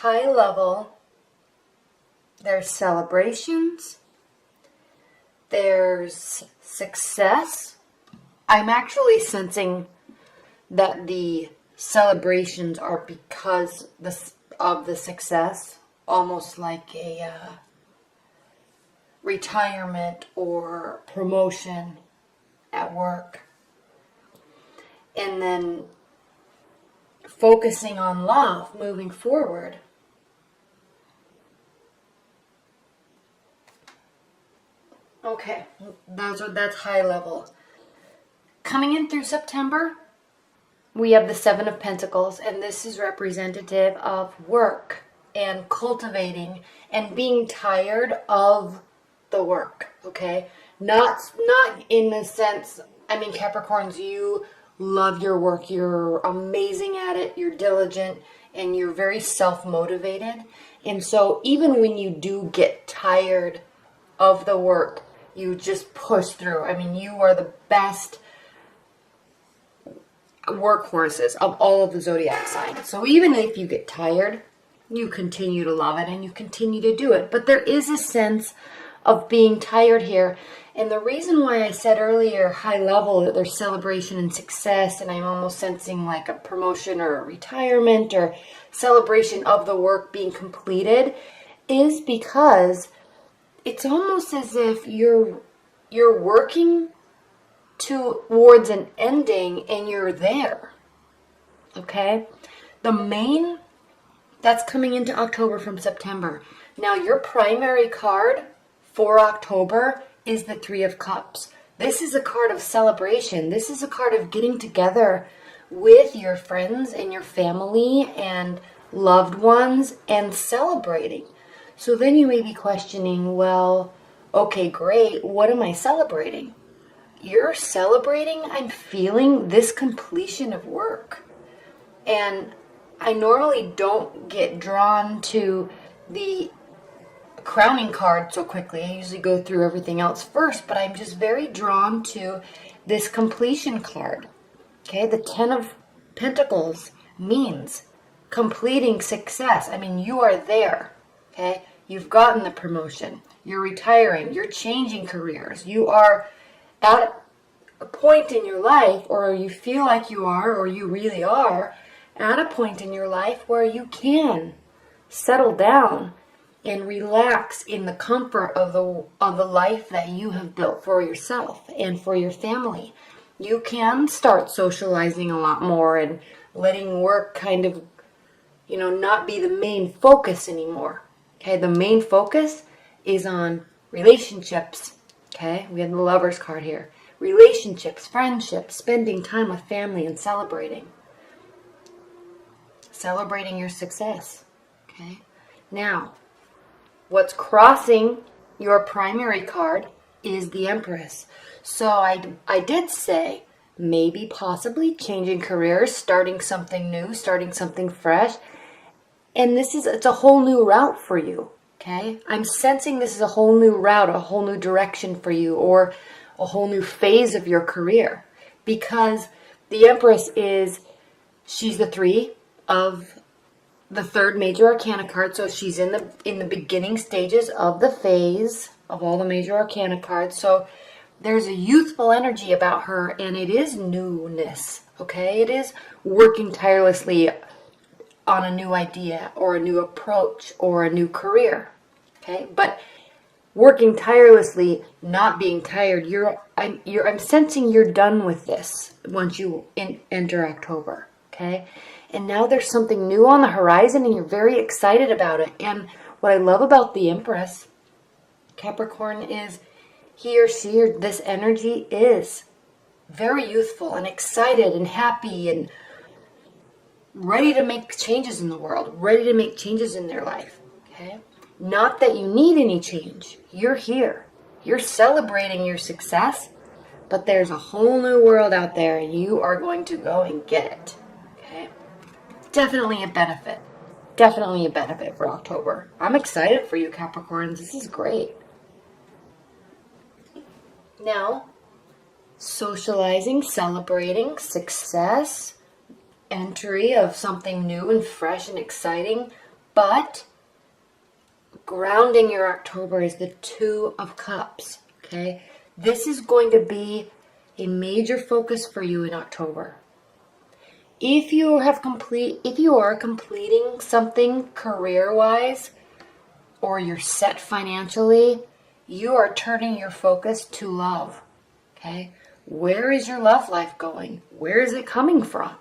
high level, there's celebrations, there's success. I'm actually sensing that the celebrations are because of the success, almost like a retirement or promotion at work. And then focusing on love moving forward. Okay, that's high level. Coming in through September, we have the Seven of Pentacles, and this is representative of work and cultivating and being tired of the work, okay? Not in the sense, I mean, Capricorns, you love your work, you're amazing at it, you're diligent, and you're very self-motivated. And so even when you do get tired of the work, you just push through. I mean, you are the best workhorses of all of the zodiac signs. So even if you get tired, you continue to love it and you continue to do it. But there is a sense of being tired here. And the reason why I said earlier, high level, that there's celebration and success, and I'm almost sensing like a promotion or a retirement or celebration of the work being completed, is because it's almost as if you're working towards an ending and you're there. Okay? The main, that's coming into October from September. Now your primary card for October is the Three of Cups. This is a card of celebration. This is a card of getting together with your friends and your family and loved ones and celebrating. So then you may be questioning, well, okay, great. What am I celebrating? You're celebrating, I'm feeling this completion of work. And I normally don't get drawn to the crowning card so quickly. I usually go through everything else first, but I'm just very drawn to this completion card. Okay, the Ten of Pentacles means completing success. I mean, you are there. Okay, you've gotten the promotion. You're retiring. You're changing careers. You are at a point in your life, or you feel like you are, or you really are, at a point in your life where you can settle down and relax in the comfort of the life that you have built for yourself and for your family. You can start socializing a lot more and letting work kind of, not be the main focus anymore. Okay, the main focus is on relationships. Okay, we have the Lover's card here. Relationships, friendships, spending time with family and celebrating. Celebrating your success. Okay, now, what's crossing your primary card is the Empress. So I did say maybe possibly changing careers, starting something new, starting something fresh. And it's a whole new route for you. Okay? I'm sensing this is a whole new route, a whole new direction for you, or a whole new phase of your career. Because the Empress she's the three of the third major arcana card, so she's in the beginning stages of the phase of all the major arcana cards. So there's a youthful energy about her, and it is newness. Okay, it is working tirelessly on a new idea or a new approach or a new career. Okay, but working tirelessly, not being tired. I'm sensing you're done with this once you enter October. Okay. And now there's something new on the horizon and you're very excited about it. And what I love about the Empress, Capricorn, is he or she or this energy is very youthful and excited and happy and ready to make changes in the world, ready to make changes in their life. Okay? Not that you need any change. You're here. You're celebrating your success, but there's a whole new world out there and you are going to go and get it. Okay? Definitely a benefit. Definitely a benefit for October. I'm excited for you, Capricorns. This is great. Now, socializing, celebrating, success, entry of something new and fresh and exciting, But grounding your October is the Two of Cups, okay? This is going to be a major focus for you in October. If you are completing something career-wise, or you're set financially, you are turning your focus to love, okay? Where is your love life going? Where is it coming from?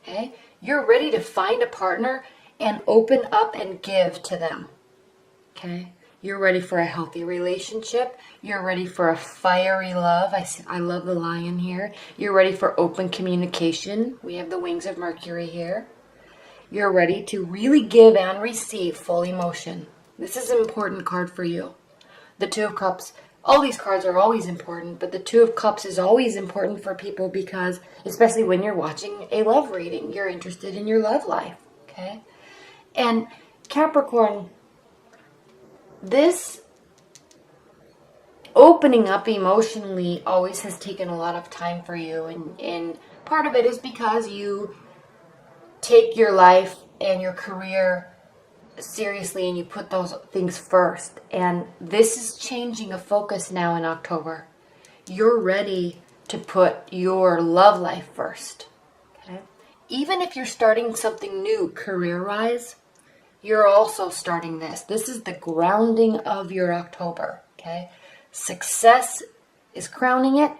Okay? You're ready to find a partner and open up and give to them. Okay? You're ready for a healthy relationship. You're ready for a fiery love. I love the lion here. You're ready for open communication. We have the wings of Mercury here. You're ready to really give and receive full emotion. This is an important card for you. The Two of Cups. All these cards are always important, but the Two of Cups is always important for people because, especially when you're watching a love reading, you're interested in your love life, okay? And Capricorn, this opening up emotionally always has taken a lot of time for you, and part of it is because you take your life and your career seriously and you put those things first, and this is changing a focus now in October. You're ready to put your love life first, okay? Even if you're starting something new career-wise, you're also starting this. This is the grounding of your October, okay? Success is crowning it.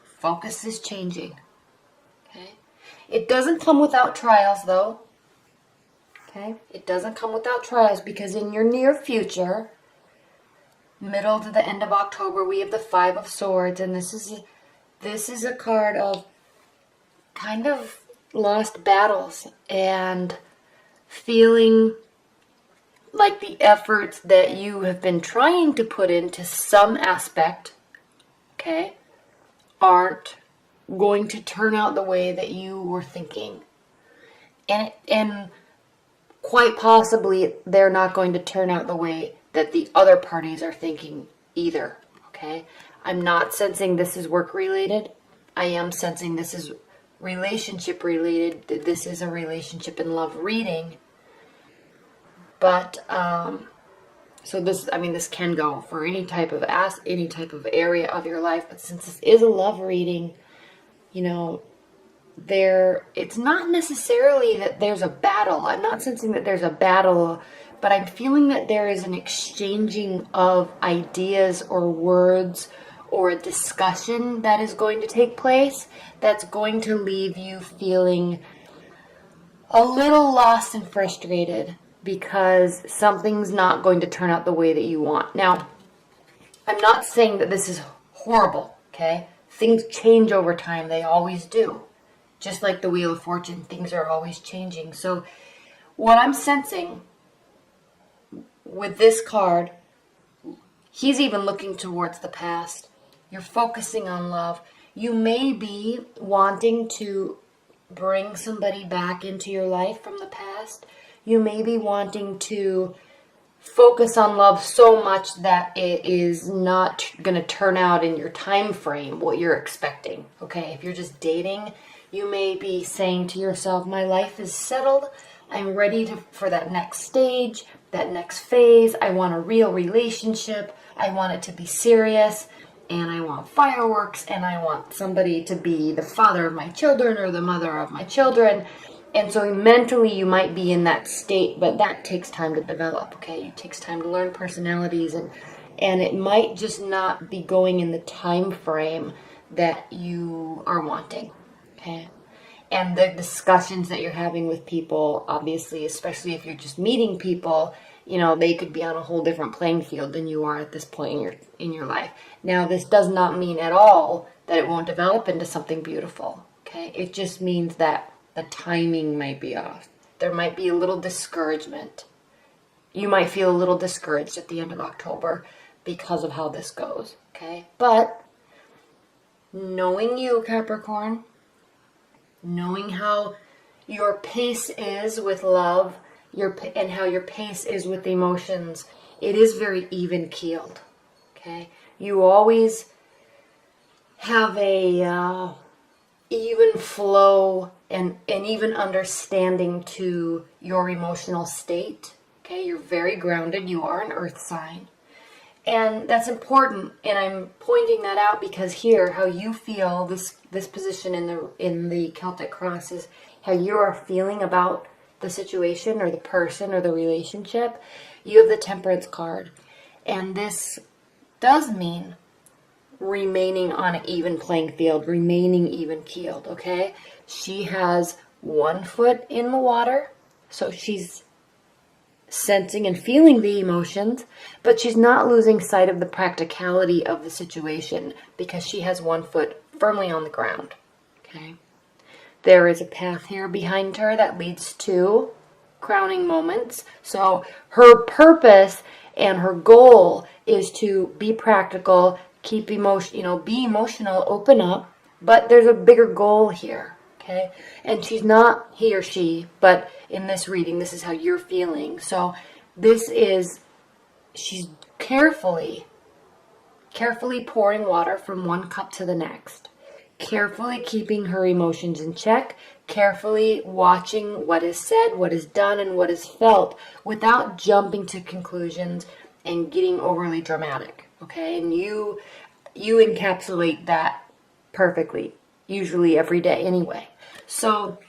Focus is changing, okay? It doesn't come without trials, though. Okay? It doesn't come without trials, because in your near future, middle to the end of October, we have the Five of Swords, and this is a card of kind of lost battles and feeling like the efforts that you have been trying to put into some aspect, okay, aren't going to turn out the way that you were thinking. And quite possibly they're not going to turn out the way that the other parties are thinking either, okay? I'm not sensing this is work related. I am sensing this is relationship related. This is a relationship and love reading. But, so this can go for any type of area of your life. But since this is a love reading, it's not necessarily that there's a battle. I'm not sensing that there's a battle, but I'm feeling that there is an exchanging of ideas or words or a discussion that is going to take place that's going to leave you feeling a little lost and frustrated because something's not going to turn out the way that you want. Now, I'm not saying that this is horrible, okay? Things change over time. They always do. Just like the Wheel of Fortune, things are always changing. So what I'm sensing with this card, he's even looking towards the past. You're focusing on love. You may be wanting to bring somebody back into your life from the past. You may be wanting to focus on love so much that it is not going to turn out in your time frame what you're expecting. Okay, if you're just dating, you may be saying to yourself, my life is settled. I'm ready for that next stage, that next phase. I want a real relationship. I want it to be serious. And I want fireworks. And I want somebody to be the father of my children or the mother of my children. And so mentally you might be in that state, but that takes time to develop, okay? It takes time to learn personalities, and it might just not be going in the time frame that you are wanting, okay? And the discussions that you're having with people, obviously, especially if you're just meeting people, they could be on a whole different playing field than you are at this point in your life. Now, this does not mean at all that it won't develop into something beautiful, okay? It just means that the timing might be off. There might be a little discouragement. You might feel a little discouraged at the end of October because of how this goes, okay? But knowing you, Capricorn, knowing how your pace is with love, and how your pace is with emotions, it is very even-keeled, okay? You always have a even flow and even understanding to your emotional state. Okay, you're very grounded. You are an earth sign. And that's important. And I'm pointing that out because here, how you feel, this position in the Celtic cross is how you are feeling about the situation or the person or the relationship. You have the Temperance card. And this does mean remaining on an even playing field, remaining even keeled, okay? She has one foot in the water, so she's sensing and feeling the emotions, but she's not losing sight of the practicality of the situation because she has one foot firmly on the ground, okay? There is a path here behind her that leads to crowning moments. So her purpose and her goal is to be practical, keep emotion, be emotional, open up, but there's a bigger goal here, okay? And she's not he or she, but in this reading, this is how you're feeling. So she's carefully pouring water from one cup to the next, carefully keeping her emotions in check, carefully watching what is said, what is done, and what is felt without jumping to conclusions and getting overly dramatic, okay? And you encapsulate that perfectly, usually every day anyway. So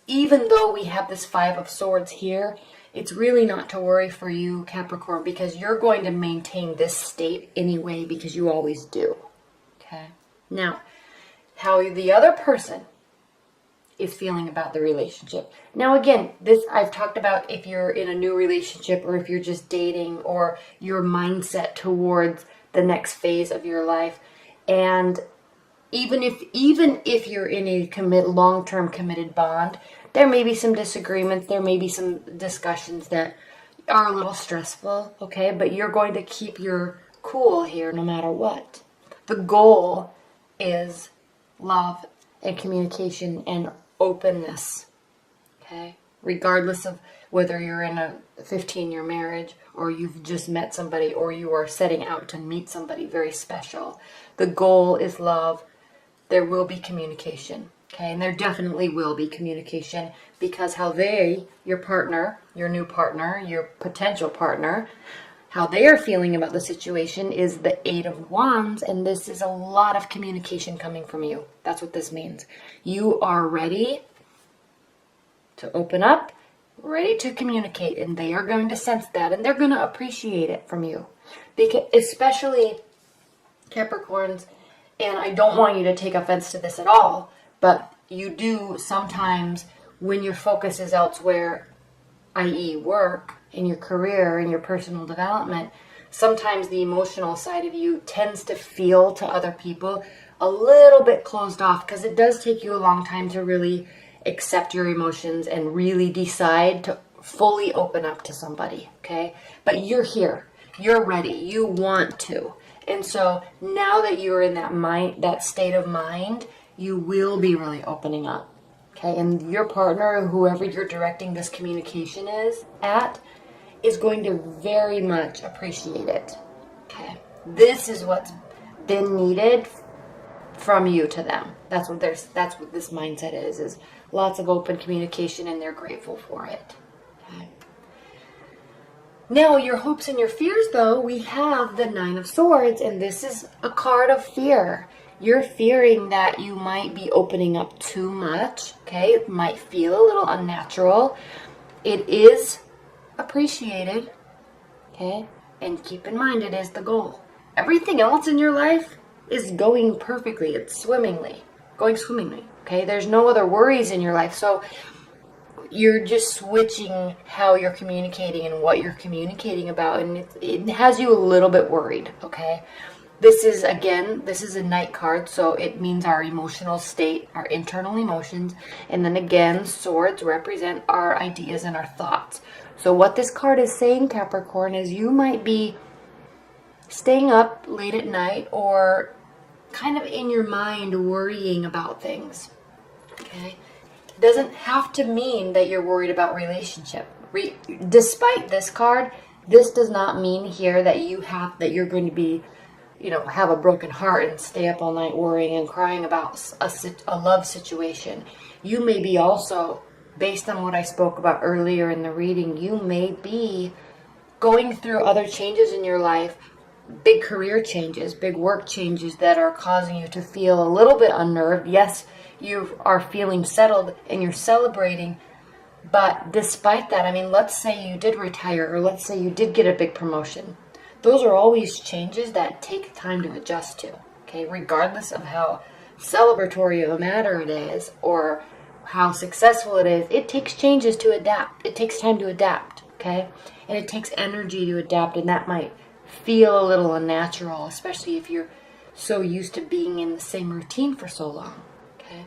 even though we have this Five of Swords here, it's really not to worry for you, Capricorn, because you're going to maintain this state anyway because you always do, okay? Now, how the other person is feeling about the relationship. Now again, this I've talked about if you're in a new relationship or if you're just dating or your mindset towards the next phase of your life. And even if you're in a long-term committed bond, there may be some disagreements, there may be some discussions that are a little stressful, okay? But you're going to keep your cool here no matter what. The goal is love and communication and openness, okay? Regardless of whether you're in a 15-year marriage or you've just met somebody or you are setting out to meet somebody very special. The goal is love. There will be communication, okay? And there definitely will be communication because how your partner, your new partner, your potential partner, how they are feeling about the situation is the Eight of Wands, and this is a lot of communication coming from you. That's what this means. You are ready to open up, ready to communicate, and they are going to sense that, and they're going to appreciate it from you. Because, especially Capricorns, and I don't want you to take offense to this at all, but you do sometimes, when your focus is elsewhere, i.e. work, in your career, in your personal development, sometimes the emotional side of you tends to feel to other people a little bit closed off because it does take you a long time to really accept your emotions and really decide to fully open up to somebody, okay? But you're here. You're ready. You want to. And so now that you're in that state of mind, you will be really opening up, okay? And your partner, whoever you're directing this communication is going to very much appreciate it, okay? This is what's been needed from you to them. That's what this mindset is lots of open communication, and they're grateful for it, okay? Now, your hopes and your fears, though, we have the Nine of Swords, and this is a card of fear. You're fearing that you might be opening up too much, okay? It might feel a little unnatural. It is appreciated, okay? And keep in mind, it is the goal. Everything else in your life is going perfectly. It's going swimmingly, okay? There's no other worries in your life. So you're just switching how you're communicating and what you're communicating about, and it has you a little bit worried, okay? This is a Knight card, so it means our emotional state, our internal emotions, and then again, swords represent our ideas and our thoughts. So what this card is saying, Capricorn, is you might be staying up late at night or kind of in your mind worrying about things, okay? It doesn't have to mean that you're worried about relationship. Despite this card, this does not mean here that you're going to be have a broken heart and stay up all night worrying and crying about a love situation. You may be also, based on what I spoke about earlier in the reading, you may be going through other changes in your life, big career changes, big work changes that are causing you to feel a little bit unnerved. Yes, you are feeling settled and you're celebrating, but despite that, let's say you did retire, or let's say you did get a big promotion. Those are always changes that take time to adjust to, okay? Regardless of how celebratory of a matter it is or how successful it is, it takes changes to adapt. It takes time to adapt, okay? And it takes energy to adapt, and that might feel a little unnatural, especially if you're so used to being in the same routine for so long, okay?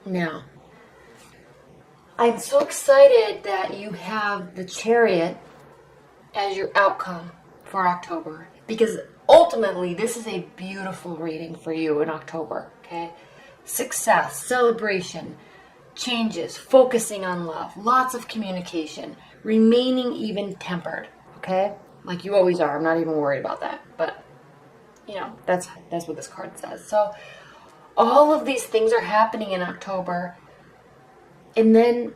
Now, I'm so excited that you have the Chariot as your outcome for October, because ultimately this is a beautiful reading for you in October, okay? Success, celebration, changes, focusing on love, lots of communication, remaining even-tempered, okay? Like you always are. I'm not even worried about that, but that's what this card says. So all of these things are happening in October. And then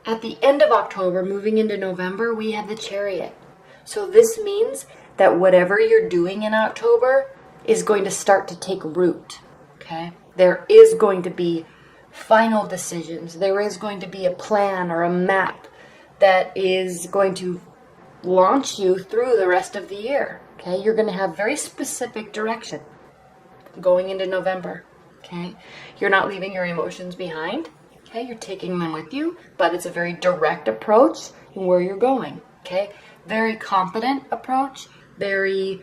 at the end of October, moving into November, we have the Chariot. So this means that whatever you're doing in October is going to start to take root, okay? There is going to be final decisions. There is going to be a plan or a map that is going to launch you through the rest of the year, okay? You're going to have very specific direction going into November, okay? You're not leaving your emotions behind. Okay, you're taking them with you, but it's a very direct approach in where you're going, okay? Very confident approach, very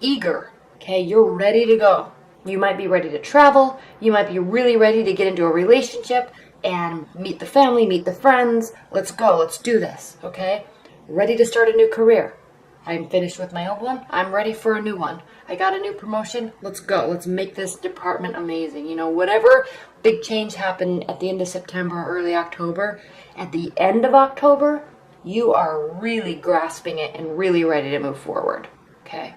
eager, okay? You're ready to go. You might be ready to travel. You might be really ready to get into a relationship and meet the family, meet the friends. Let's go. Let's do this, okay? Ready to start a new career. I'm finished with my old one. I'm ready for a new one. I got a new promotion. Let's go. Let's make this department amazing. Whatever big change happened at the end of September, early October, at the end of October, you are really grasping it and really ready to move forward. Okay?